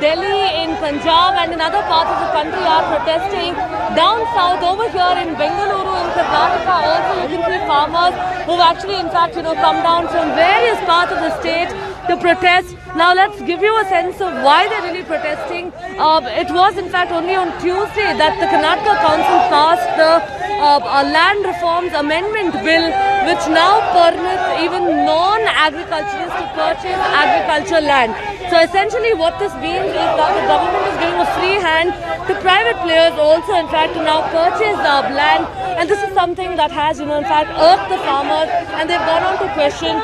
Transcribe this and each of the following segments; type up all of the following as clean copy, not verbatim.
Delhi, in Punjab and in other parts of the country are protesting. Down south over here in Bengaluru in Karnataka also you can see farmers who've actually in fact come down from various parts of the state to protest. Now let's give you a sense of why they're really protesting. It was in fact only on Tuesday that the Karnataka Council passed the Land Reforms Amendment Bill, which now permits even non-agriculturists to purchase agricultural land. So essentially what this means is that the government is giving a free hand to private players also in fact to now purchase land, and this is something that has in fact irked the farmers, and they've gone on to question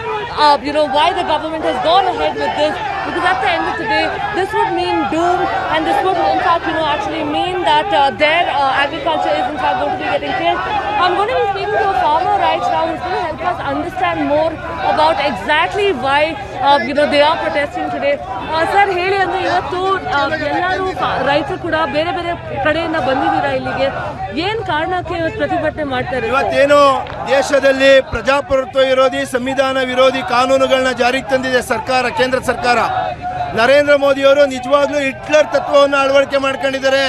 why the government has gone ahead with this, because at the end of the day this would mean doom, and this would in fact actually mean that their agriculture is in fact going to be getting killed. I'm going to be speaking to a farmer right now who's going to help us understand more about exactly why they are protesting today. Sir, ಹೇಳಿ ಅಂದ್ರೆ ಇವತ್ತು ಎಲ್ಲರೂ ರೈತರು ಕೂಡ ಬೇರೆ ಬೇರೆ ಕಡೆಯಿಂದ ಬಂದಿದ್ದೀರಾ ಇಲ್ಲಿಗೆ, ಏನ್ ಕಾರಣಕ್ಕೆ ಇವತ್ತು ಪ್ರತಿಭಟನೆ ಮಾಡ್ತಾರೆ? ಇವತ್ತೇನು ದೇಶದಲ್ಲಿ ಪ್ರಜಾಪ್ರಭುತ್ವ ವಿರೋಧಿ ಸಂವಿಧಾನ ವಿರೋಧಿ ಕಾನೂನುಗಳನ್ನ ಜಾರಿಗೆ ತಂದಿದೆ ಸರ್ಕಾರ, ಕೇಂದ್ರ ಸರ್ಕಾರ. ನರೇಂದ್ರ ಮೋದಿ ಅವರು ನಿಜವಾಗ್ಲೂ ಹಿಟ್ಲರ್ ತತ್ವವನ್ನು ಅಳವಡಿಕೆ ಮಾಡ್ಕೊಂಡಿದ್ದಾರೆ.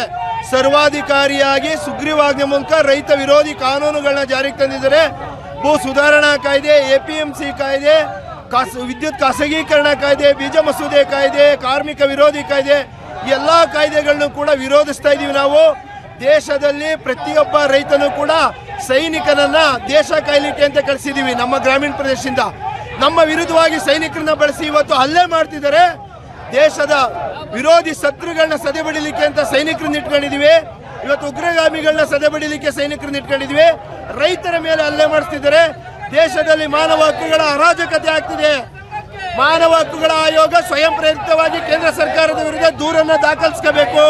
ಸರ್ವಾಧಿಕಾರಿಯಾಗಿ ಸುಗ್ರೀವಾಜ್ಞೆ ಮೂಲಕ ರೈತ ವಿರೋಧಿ ಕಾನೂನುಗಳನ್ನ ಜಾರಿಗೆ ತಂದಿದ್ದಾರೆ. ಭೂ ಸುಧಾರಣಾ ಕಾಯ್ದೆ, APMC ಕಾಯ್ದೆ, ವಿದ್ಯುತ್ ಖಾಸಗೀಕರಣ ಕಾಯ್ದೆ, ಬೀಜ ಮಸೂದೆ ಕಾಯ್ದೆ, ಕಾರ್ಮಿಕ ವಿರೋಧಿ ಕಾಯ್ದೆ, ಎಲ್ಲ ಕಾಯ್ದೆಗಳನ್ನು ಕೂಡ ವಿರೋಧಿಸ್ತಾ ಇದೀವಿ ನಾವು. ದೇಶದಲ್ಲಿ ಪ್ರತಿಯೊಬ್ಬ ರೈತನು ಕೂಡ ಸೈನಿಕನನ್ನ ದೇಶ ಕಾಯಲಿಕ್ಕೆ ಅಂತ ಕಳಿಸಿದೀವಿ ನಮ್ಮ ಗ್ರಾಮೀಣ ಪ್ರದೇಶದಿಂದ. ನಮ್ಮ ವಿರುದ್ಧವಾಗಿ ಸೈನಿಕರನ್ನ ಬಳಸಿ ಇವತ್ತು ಹಲ್ಲೆ ಮಾಡ್ತಿದ್ದಾರೆ. ದೇಶದ ವಿರೋಧಿ ಶತ್ರುಗಳನ್ನ ಸದೆಬಡಿಲಿಕ್ಕೆ ಅಂತ ಸೈನಿಕರನ್ನ ಇಟ್ಕೊಂಡಿದೀವಿ. ಇವತ್ತು ಉಗ್ರಗಾಮಿಗಳನ್ನ ಸದೆಬಡಿಲಿಕ್ಕೆ ಸೈನಿಕರನ್ನ ಇಟ್ಕೊಂಡಿದೀವಿ. ರೈತರ ಮೇಲೆ ಹಲ್ಲೆ ಮಾಡಿಸ್ತಿದ್ದಾರೆ. ದೇಶದಲ್ಲಿ ಮಾನವ ಹಕ್ಕುಗಳ ಅರಾಜಕತೆ ಆಗ್ತಿದೆ. ಮಾನವ ಹಕ್ಕುಗಳ ಆಯೋಗ ಸ್ವಯಂ ಪ್ರೇರಿತವಾಗಿ ಕೇಂದ್ರ ಸರ್ಕಾರದ ವಿರುದ್ಧ ದೂರನ್ನ ದಾಖಲಿಸಬೇಕು.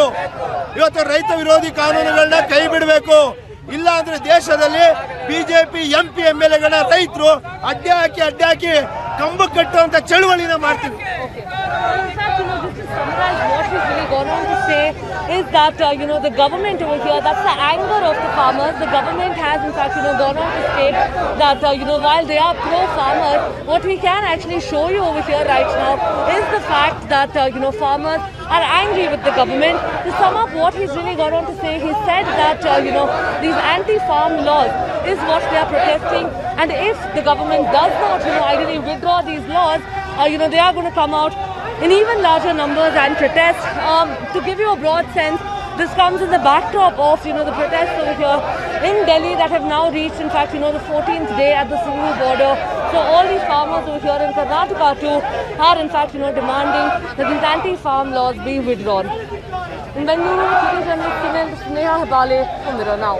ಇವತ್ತು ರೈತ ವಿರೋಧಿ ಕಾನೂನುಗಳನ್ನ ಕೈ ಬಿಡಬೇಕು. ಇಲ್ಲ ಅಂದ್ರೆ ದೇಶದಲ್ಲಿ BJP MP MLAಗಳ ರೈತರು ಅಡ್ಡೆ ಹಾಕಿ ಕಂಬ ಕಟ್ಟುವಂತ ಚಳುವಳಿನ ಮಾಡ್ತೀವಿ. What we've really gone on to say is that the government over here, that's the anger of the farmers. The government has in fact gone on to state that while they are pro-farmers, what we can actually show you over here right now is the fact that farmers are angry with the government. To sum up what he's really gone on to say, he said that these anti-farm laws is what they are protesting, and if the government does not ideally withdraw these laws, they are going to come out in even larger numbers and protest. To give you a broad sense, this comes in the backdrop of the protests over here in Delhi that have now reached in fact the 14th day at the Singhu border. So all these farmers over here in Karnataka too are in fact demanding that these anti-farm laws be withdrawn. In Bengaluru, TV journalist Sneha Hebale from Mirror Now.